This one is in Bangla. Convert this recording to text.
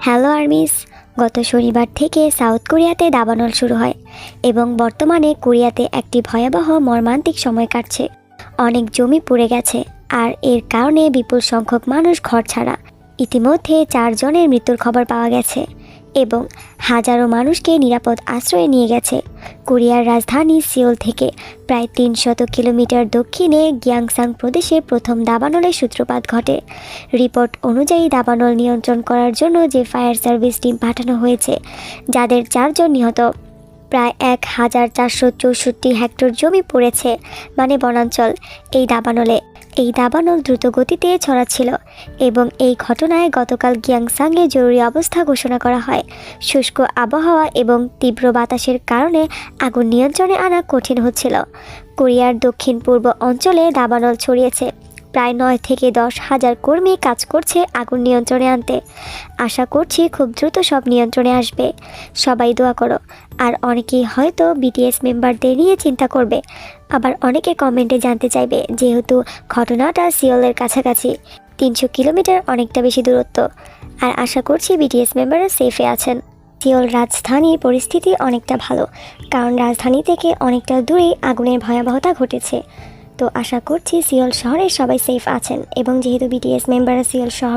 Hello armies. গত শনিবার থেকে সাউথ কোরিয়াতে দাবানল শুরু হয় এবং বর্তমানে কোরিয়াতে একটি ভয়াবহ মর্মান্তিক সময় কাটছে। অনেক জমি পুড়ে গেছে আর এর কারণে বিপুল সংখ্যক মানুষ ঘরছাড়া। ইতিমধ্যে 4 জনের মৃত্যুর খবর পাওয়া গেছে এবং হাজারো মানুষকে নিরাপদ আশ্রয়ে নিয়ে গেছে। কোরিয়ার রাজধানী সিওল থেকে প্রায় 300 কিলোমিটার দক্ষিণে গিয়াংসাং প্রদেশে প্রথম দাবানলের সূত্রপাত ঘটে। রিপোর্ট অনুযায়ী দাবানল নিয়ন্ত্রণ করার জন্য যে ফায়ার সার্ভিস টিম পাঠানো হয়েছে, যাদের 4 জন নিহত। প্রায় 1464 হেক্টর জমি পড়েছে, মানে বনাঞ্চল। এই দাবানল দ্রুত গতিতে ছড়াচ্ছিল এবং এই ঘটনায় গতকাল গিয়াংসাংয়ে জরুরি অবস্থা ঘোষণা করা হয়। শুষ্ক আবহাওয়া এবং তীব্র বাতাসের কারণে আগুন নিয়ন্ত্রণে আনা কঠিন হচ্ছিল। কোরিয়ার দক্ষিণ পূর্ব অঞ্চলে দাবানল ছড়িয়েছে। প্রায় 9 থেকে 10 হাজার কর্মী কাজ করছে আগুন নিয়ন্ত্রণে আনতে। আশা করছি খুব দ্রুত সব নিয়ন্ত্রণে আসবে। সবাই দোয়া করো। আর অনেকেই হয়তো বিটিএস মেম্বারদের নিয়ে চিন্তা করবে, আবার অনেকে কমেন্টে জানতে চাইবে, যেহেতু ঘটনাটা সিওলের কাছাকাছি, 300 কিলোমিটার অনেকটা বেশি দূরত্ব। আর আশা করছি বিটিএস মেম্বাররা সেফে আছেন। সিওল রাজধানীর পরিস্থিতি অনেকটা ভালো, কারণ রাজধানী থেকে অনেকটা দূরেই আগুনের ভয়াবহতা ঘটেছে। তো আশা করছি সিওল শহরে সবাই সেফ আছেন, এবং যেহেতু বিটিএস মেম্বাররা সিওল শহরে